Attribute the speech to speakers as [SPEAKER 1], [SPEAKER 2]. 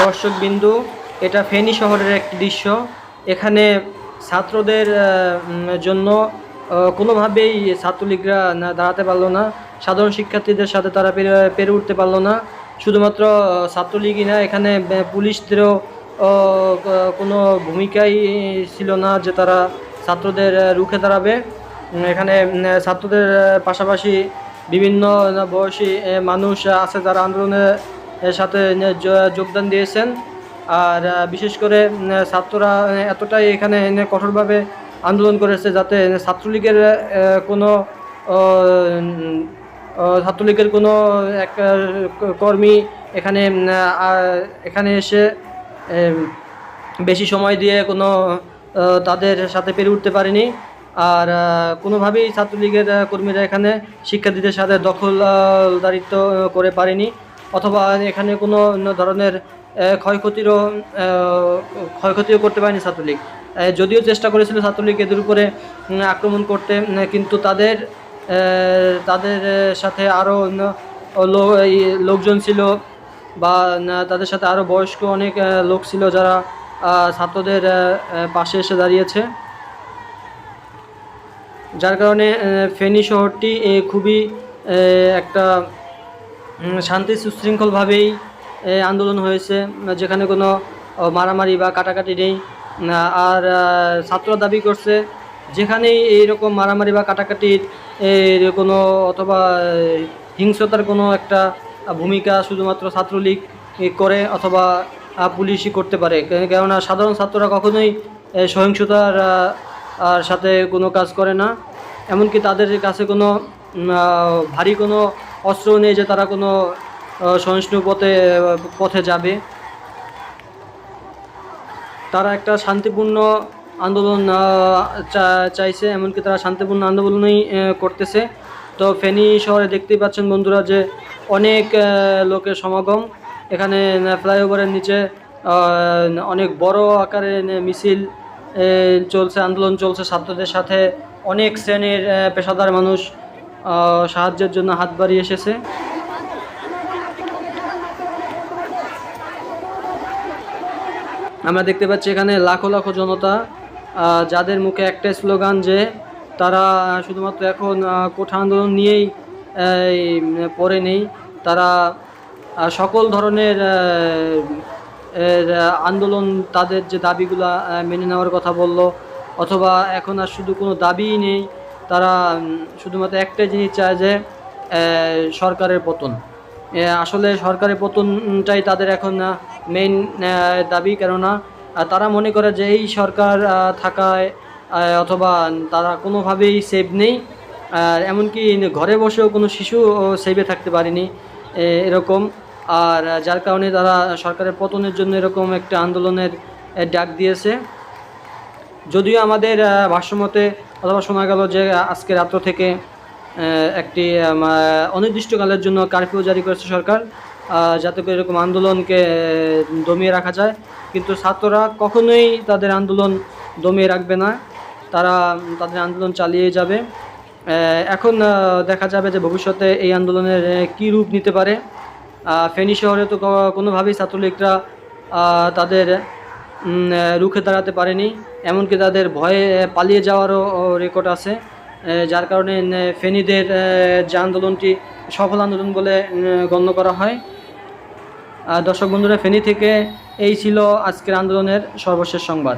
[SPEAKER 1] দর্শকবিন্দু, এটা ফেনী শহরের একটি দৃশ্য। এখানে ছাত্রদের জন্য কোনোভাবেই ছাত্রলীগরা দাঁড়াতে পারলো না। সাধারণ শিক্ষার্থীদের সাথে তারা পেরে উঠতে পারলো না। শুধুমাত্র ছাত্রলীগই না, এখানে পুলিশদেরও কোনো ভূমিকাই ছিল না যে তারা ছাত্রদের রুখে দাঁড়াবে। এখানে ছাত্রদের পাশাপাশি বিভিন্ন বয়সী মানুষ আছে যারা আন্দোলনের সাথে যোগদান দিয়েছেন। আর বিশেষ করে ছাত্ররা এতটাই এখানে কঠোরভাবে আন্দোলন করেছে যাতে কোনো ছাত্রলীগের কোনো এক কর্মী এখানে এসে বেশি সময় দিয়ে তাদের সাথে পেরে উঠতে পারেনি। আর কোনোভাবেই ছাত্রলীগের কর্মীরা এখানে শিক্ষার্থীদের সাথে দখলদারিত্ব করে পারেনি, অথবা এখানে কোনো ধরনের ক্ষয়ক্ষতিও করতে পারেনি ছাত্রলীগ। যদিও চেষ্টা করেছিল ছাত্রলীগ এদের উপরে আক্রমণ করতে, কিন্তু তাদের সাথে আরও লোকজন ছিল, বা তাদের সাথে আরও বয়স্ক অনেক লোক ছিল যারা ছাত্রদের পাশে এসে দাঁড়িয়েছে। যার কারণে ফেনী শহরটি খুবই একটা শান্তি সুশৃঙ্খলভাবেই আন্দোলন হয়েছে, যেখানে কোনো মারামারি বা কাটাকাটি নেই। আর ছাত্ররা দাবি করছে যেখানেই এইরকম মারামারি বা কাটাকাটির কোনো অথবা হিংস্রতার কোনো একটা ভূমিকা শুধুমাত্র ছাত্রলীগ করে, অথবা পুলিশই করতে পারে। কেননা সাধারণ ছাত্ররা কখনোই সহিংসতার সাথে কোনো কাজ করে না। এমনকি তাদের কাছে কোনো ভারী কোনো অস্ত্র নেই যে তারা কোনো সহিষ্ণু পথে যাবে। তারা একটা শান্তিপূর্ণ আন্দোলন চাইছে, এমনকি তারা শান্তিপূর্ণ আন্দোলনই করতেছে। তো ফেনী শহরে দেখতেই পাচ্ছেন বন্ধুরা যে অনেক লোকের সমাগম। এখানে ফ্লাইওভারের নিচে অনেক বড় আকারে মিছিল চলছে, আন্দোলন চলছে ছাত্রদের সাথে। অনেক শ্রেণীর পেশাদার মানুষ সাহায্যের জন্য হাত বাড়িয়ে এসেছে। আমরা দেখতে পাচ্ছি এখানে লাখো লাখো জনতা, যাদের মুখে একটাই স্লোগান যে তারা শুধুমাত্র এখন কোঠা আন্দোলন নিয়েই পড়ে নেই। তারা সকল ধরনের আন্দোলন, তাদের যে দাবিগুলা মেনে নেওয়ার কথা বলল, অথবা এখন আর শুধু কোনো দাবিই নেই, তারা শুধুমাত্র একটাই জিনিস চায় যে সরকারের পতন। আসলে সরকারের পতনটাই তাদের এখন মেইন দাবি। কেননা তারা মনে করে যে এই সরকার থাকায় অথবা তারা কোনোভাবেই সেভ নেই, এমনকি ঘরে বসেও কোনো শিশু সেভে থাকতে পারেনি এরকম। আর যার কারণে তারা সরকারের পতনের জন্য এরকম একটা আন্দোলনের ডাক দিয়েছে। যদিও আমাদের ভাষ্যমতে অথবা শোনা গেল যে আজকে রাত্র থেকে একটি অনির্দিষ্টকালের জন্য কারফিউ জারি করেছে সরকার, যাতে করে এরকম আন্দোলনকে দমিয়ে রাখা যায়। কিন্তু ছাত্ররা কখনোই তাদের আন্দোলন দমিয়ে রাখবে না, তারা তাদের আন্দোলন চালিয়ে যাবে। এখন দেখা যাবে যে ভবিষ্যতে এই আন্দোলনের কী রূপ নিতে পারে। ফেনী শহরে তো কোনোভাবেই ছাত্রলীগরা তাদের রুখে দাঁড়াতে পারেনি, এমনকি তাদের ভয়ে পালিয়ে যাওয়ারও রেকর্ড আছে। যার কারণে ফেনীদের যে আন্দোলনটি সফল আন্দোলন বলে গণ্য করা হয়। দর্শক বন্ধুরা, ফেনী থেকে এই ছিল আজকের আন্দোলনের সর্বশেষ সংবাদ।